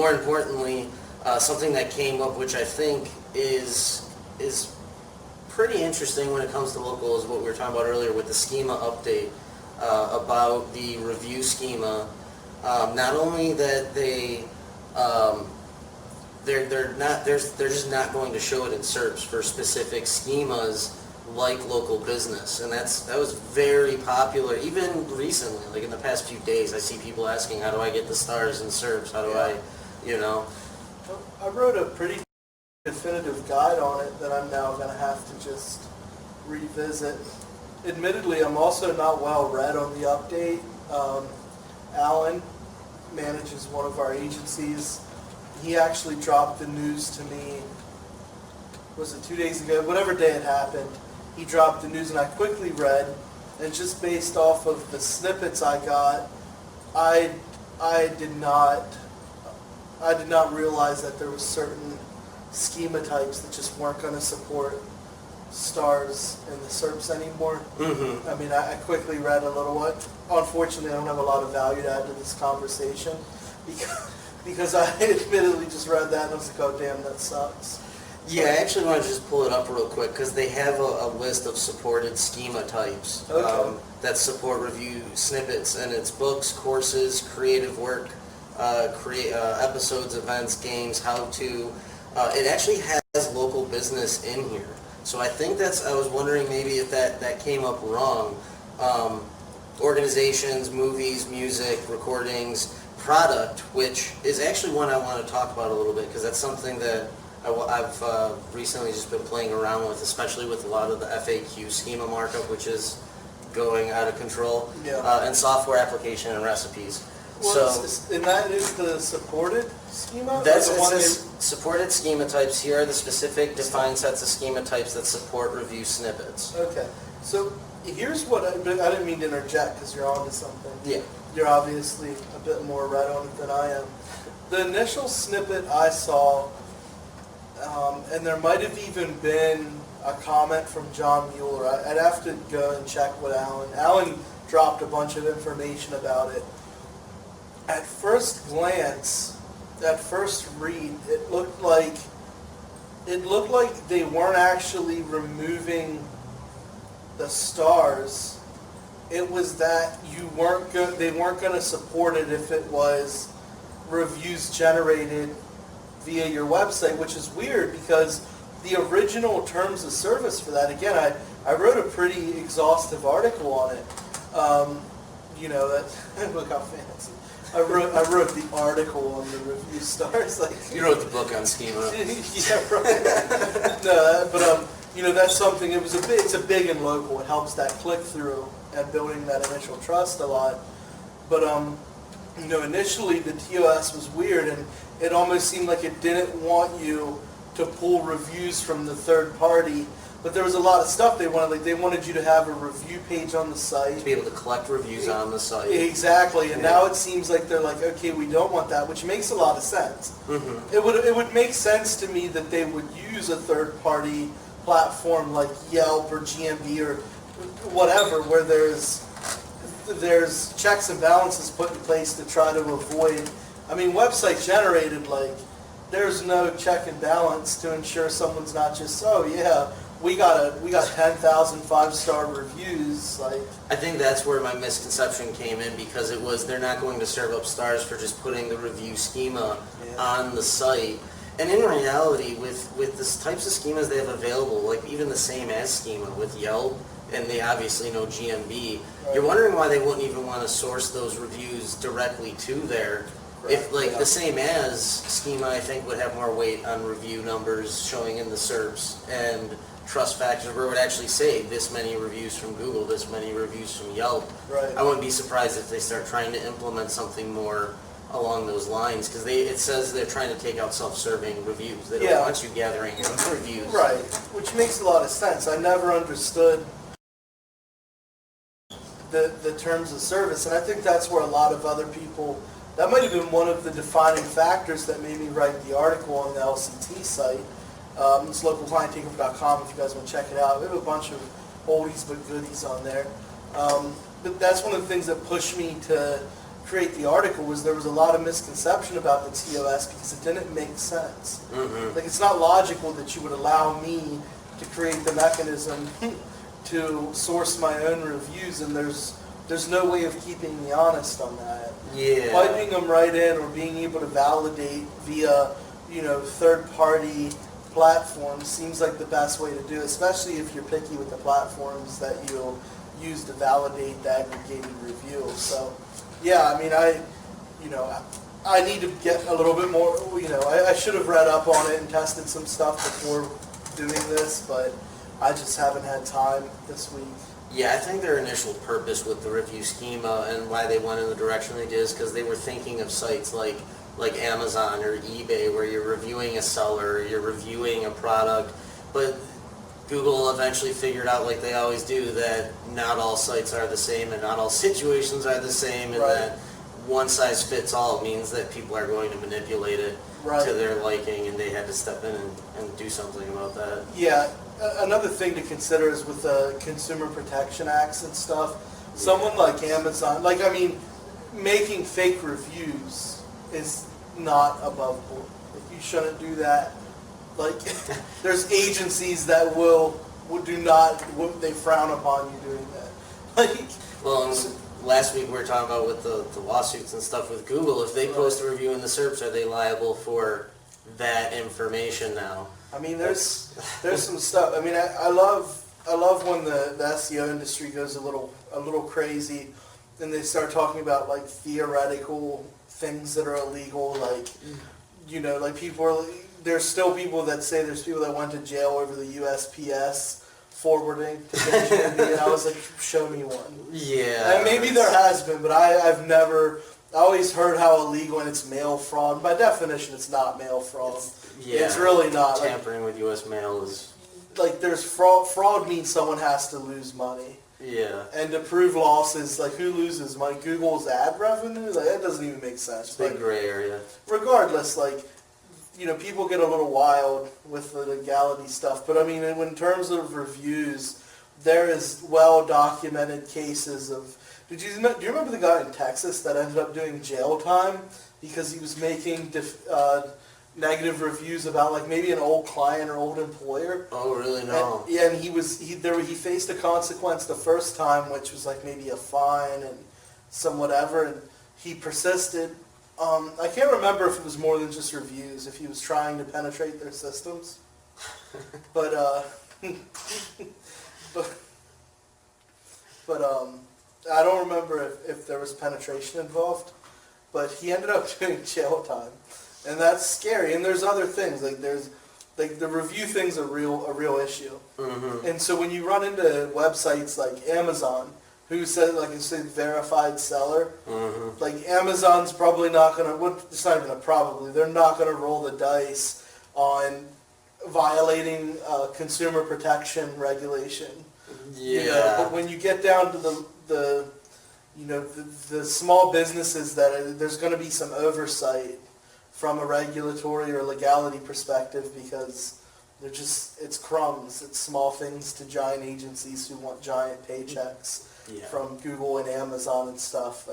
more importantly, something that came up, which I think is pretty interesting when it comes to local, is what we were talking about earlier with the schema update, about the review schema. Not only that they're just not going to show it in SERPs for specific schemas like local business, and that was very popular even recently. Like in the past few days, I see people asking, how do I get the stars in SERPs? How do I, I wrote a pretty definitive guide on it that I'm now going to have to just revisit. Admittedly, I'm also not well read on the update. Alan manages one of our agencies. He actually dropped the news to me, was it 2 days ago? Whatever day it happened, he dropped the news and I quickly read, and just based off of the snippets I got, I did not realize that there was certain schema types that just weren't going to support stars in the SERPs anymore. Mm-hmm. I mean, I quickly read a little what. Unfortunately, I don't have a lot of value to add to this conversation because I admittedly just read that and I was like, oh damn, that sucks. Yeah, I actually want to just pull it up real quick because they have a list of supported schema types that support review snippets, and it's books, courses, creative work, episodes, events, games, how-to. It actually has local business in here. So I think I was wondering maybe if that came up wrong. Organizations, movies, music, recordings, product, which is actually one I want to talk about a little bit because that's something that I've recently just been playing around with, especially with a lot of the FAQ schema markup, which is going out of control, and software application and recipes. Well, and that is the supported schema? It says supported schema types. Here are the specific defined sets of schema types that support review snippets. Okay. So here's what I didn't mean to interject because you're on to something. Yeah. You're obviously a bit more read on it than I am. The initial snippet I saw, and there might have even been a comment from John Mueller. I'd have to go and check with Alan dropped a bunch of information about it. At first glance, at first read, it looked like they weren't actually removing the stars. It was that they weren't going to support it if it was reviews generated via your website, which is weird because the original terms of service for that, again, I wrote a pretty exhaustive article on it. Look how fancy. I wrote the article on the review stars. You wrote the book on schema. Yeah, right. No, but that's something. It's a big and local. It helps that click through and building that initial trust a lot. But initially the TOS was weird, and it almost seemed like it didn't want you to pull reviews from the third party. But there was a lot of stuff they wanted. Like they wanted you to have a review page on the site. To be able to collect reviews on the site. Exactly. And now it seems like they're like, okay, we don't want that, which makes a lot of sense. Mm-hmm. It would make sense to me that they would use a third-party platform like Yelp or GMB or whatever, where there's checks and balances put in place to try to avoid. I mean, website generated, there's no check and balance to ensure someone's not just, oh yeah, we got 10,000 5-star reviews. I think that's where my misconception came in, because they're not going to serve up stars for just putting the review schema on the site. And in reality, with the types of schemas they have available, like even the same as schema with Yelp, and they obviously know GMB, you're wondering why they wouldn't even want to source those reviews directly to there. If the same as schema, I think would have more weight on review numbers showing in the SERPs and trust factors, where it would actually say this many reviews from Google, this many reviews from Yelp. Right. I wouldn't be surprised if they start trying to implement something more along those lines, because it says they're trying to take out self-serving reviews. They don't want you gathering reviews. Right, which makes a lot of sense. I never understood the terms of service, and I think that's where a lot of other people, that might have been one of the defining factors that made me write the article on the LCT site. It's localclienttakeover.com if you guys want to check it out. We have a bunch of oldies but goodies on there. But that's one of the things that pushed me to create the article was there was a lot of misconception about the TOS because it didn't make sense. Like, it's not logical that you would allow me to create the mechanism to source my own reviews, and there's no way of keeping me honest on that. Yeah. Piping them right in or being able to validate via, third-party platforms seems like the best way to do it, especially if you're picky with the platforms that you'll use to validate the aggregated review. So, yeah, I mean, I need to get a little bit more, I should have read up on it and tested some stuff before doing this, but I just haven't had time this week. Yeah, I think their initial purpose with the review schema and why they went in the direction they did is because they were thinking of sites like Amazon or eBay where you're reviewing a seller, or you're reviewing a product, but Google eventually figured out, like they always do, that not all sites are the same and not all situations are the same, and that one size fits all means that people are going to manipulate it to their liking, and they had to step in and do something about that. Yeah. Another thing to consider is with the Consumer Protection Acts and stuff, someone like Amazon, making fake reviews is not above board. Like, you shouldn't do that. Like, there's agencies that they frown upon you doing that. Well, last week we were talking about with the lawsuits and stuff with Google. If they post a review in the SERPs, are they liable for that information now? I mean, there's some stuff. I mean, I love when the SEO industry goes a little crazy, and they start talking about like theoretical things that are illegal, like there's still people that say there's people that went to jail over the USPS forwarding to HTTP, and I was like, show me one. Yeah. And maybe there has been, but I always heard how illegal, and it's mail fraud. By definition, it's not mail fraud. It's really not. Tampering with U.S. mail is... there's fraud. Fraud means someone has to lose money. Yeah. And to prove losses, who loses money? Google's ad revenue? That doesn't even make sense. It's a big gray area. Regardless, people get a little wild with the legality stuff. But, I mean, in terms of reviews, there is well-documented cases of... Do you remember the guy in Texas that ended up doing jail time because he was making negative reviews about maybe an old client or old employer? Oh, really? No. And he faced a consequence the first time, which was maybe a fine and some whatever, and he persisted. I can't remember if it was more than just reviews, if he was trying to penetrate their systems, but I don't remember if there was penetration involved, but he ended up doing jail time. And that's scary. And there's other things. The review thing's a real issue. Mm-hmm. And so when you run into websites like Amazon, who says, it's a verified seller, Amazon's probably not going to, it's not even a probably, they're not going to roll the dice on violating consumer protection regulation. Yeah. But when you get down to the small businesses there's going to be some oversight from a regulatory or legality perspective, because it's crumbs. It's small things to giant agencies who want giant paychecks from Google and Amazon and stuff.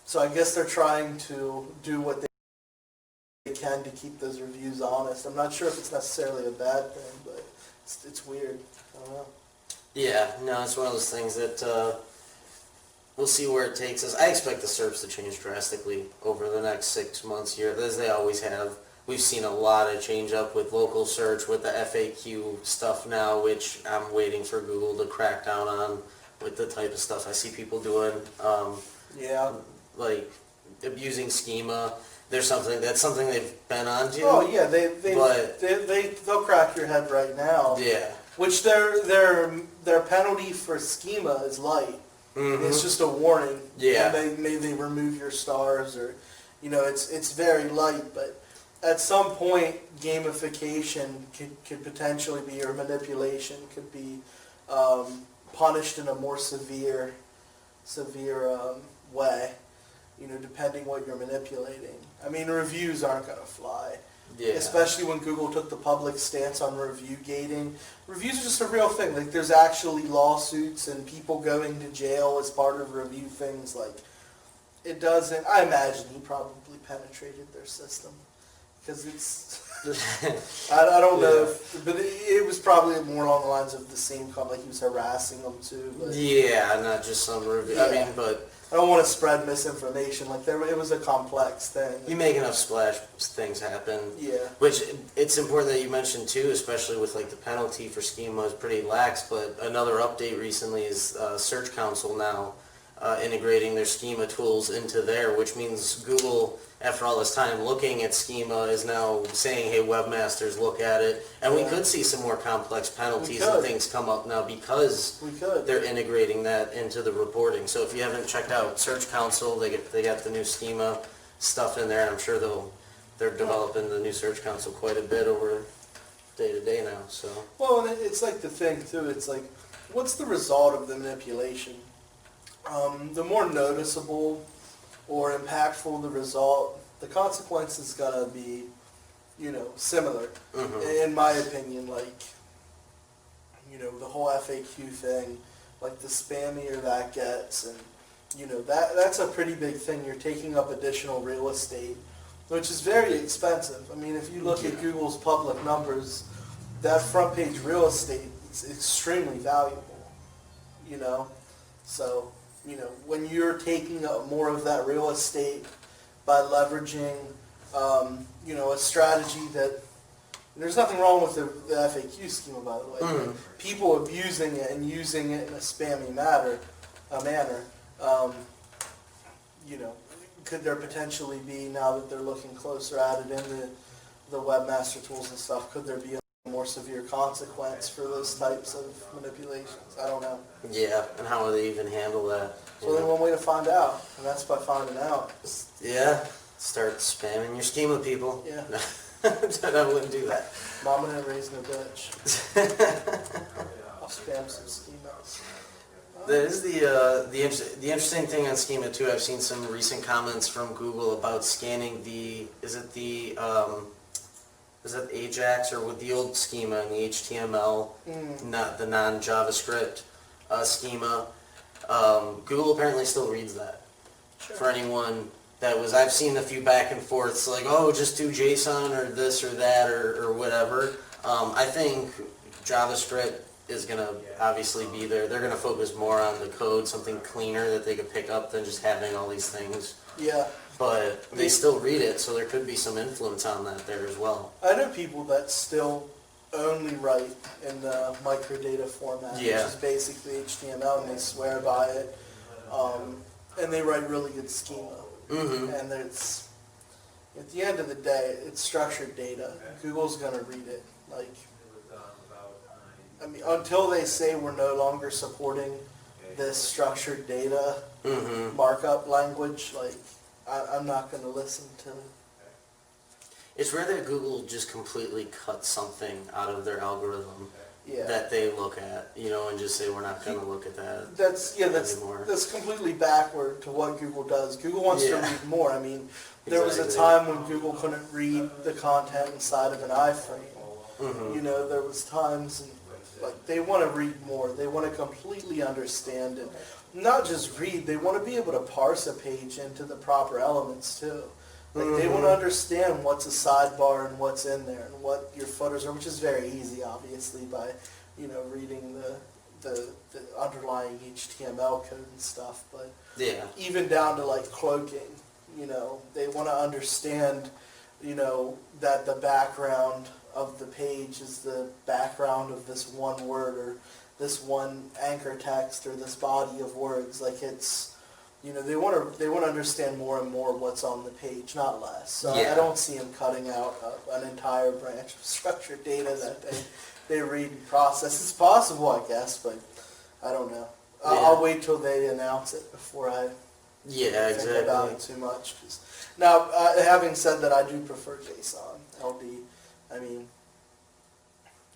So I guess they're trying to do what they can to keep those reviews honest. I'm not sure if it's necessarily a bad thing, but it's weird. I don't know. Yeah, no, it's one of those things that we'll see where it takes us. I expect the SERPs to change drastically over the next 6 months here, as they always have. We've seen a lot of change up with local search, with the FAQ stuff now, which I'm waiting for Google to crack down on with the type of stuff I see people doing. Abusing schema. That's something they've been on to. Oh yeah, they'll crack your head right now. Yeah. Which their penalty for schema is light. Mm-hmm. It's just a warning. Yeah. And they remove your stars, or it's very light, but at some point gamification could potentially be, or manipulation could be punished in a more severe way, depending what you're manipulating. I mean, reviews aren't going to fly. Yeah. Especially when Google took the public stance on review gating. Reviews are just a real thing. There's actually lawsuits and people going to jail as part of review things. it doesn't, I imagine he probably penetrated their system, because it's, I don't know, but it was probably more along the lines of the same like he was harassing them too. But Yeah, not just some review. I Yeah. mean, but I don't want to spread misinformation. Like it was a complex thing. you make enough splash, things happen. Yeah. Which it's important that you mentioned too, especially with like the penalty for schema is pretty lax. But another update recently is Search Console now integrating their schema tools into there, which means Google, after all this time looking at schema, is now saying, hey, webmasters, look at it. And we Yeah. could see some more complex penalties We and could. things come up now because We could. they're integrating that into the reporting. So if you haven't checked out Search Console, they got the new schema stuff in there. I'm sure they're developing the new Search Console quite a bit over day to day now. So Well, and it's like the thing too. It's like, what's the result of the manipulation? The more noticeable or impactful the result, the consequence is gonna be, similar. In my opinion, like, the whole FAQ thing, like the spammier that gets, and that's a pretty big thing. You're taking up additional real estate, which is very expensive. I mean, if you look at Google's public numbers, that front page real estate is extremely valuable. So when you're taking up more of that real estate by leveraging, a strategy that, there's nothing wrong with the FAQ schema, by the way. People abusing it and using it in a spammy manner, could there potentially be, now that they're looking closer at it in the webmaster tools and stuff, could there be a more severe consequence for those types of manipulations? I don't know. yeah, and how will they even handle that? So only one way to find out, and that's by finding out. Yeah, start spamming your schema, people. Yeah. I wouldn't do that. Mama didn't raise no bitch. I'll spam some schemas. That is the interesting thing on schema too. I've seen some recent comments from Google about scanning is it Ajax or with the old schema and the HTML, not the non-JavaScript schema. Google apparently still reads that. Sure. For anyone I've seen a few back and forths like, oh, just do JSON or this or that or whatever. I think JavaScript is going to obviously be there. They're going to focus more on the code, something cleaner that they could pick up than just having all these things. Yeah. But they still read it, so there could be some influence on that there as well. I know people that still only write in the microdata format, which is basically HTML, and they swear by it. And they write really good schema. And it's, at the end of the day, it's structured data. Google's going to read it. Like, I mean, until they say we're no longer supporting this structured data markup language, like, I'm not going to listen to it. It's rare that Google just completely cuts something out of their algorithm Yeah. that they look at, and just say we're not going to look at that anymore. That's completely backward to what Google does. Google wants to read more. I mean, there was a Exactly. time when Google couldn't read the content inside of an iframe. There was times, like, they want to read more. They want to completely understand it. Not just read, they want to be able to parse a page into the proper elements too. Like, they want to understand what's a sidebar and what's in there and what your footers are, which is very easy, obviously, by, reading the underlying HTML code and stuff. But even down to, like, cloaking, they want to understand, that the background of the page is the background of this one word or this one anchor text or this body of words. Like, it's, they want to understand more and more what's on the page, not less. So I don't see them cutting out an entire branch of structured data that they read and process. It's possible, I guess, but I don't know. I'll wait till they announce it before I think about it too much. Now, having said that, I do prefer JSON, LD. I mean,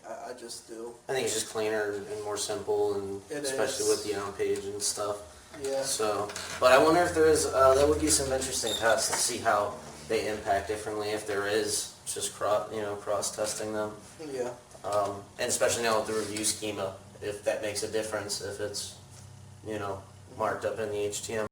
I just do. I think it's just cleaner and more simple, and especially with the on page and stuff. Yeah. So, but I wonder if there is, that would be some interesting tests to see how they impact differently, if there is just cross-testing them. Yeah. And especially now with the review schema, if that makes a difference, if it's, marked up in the HTML.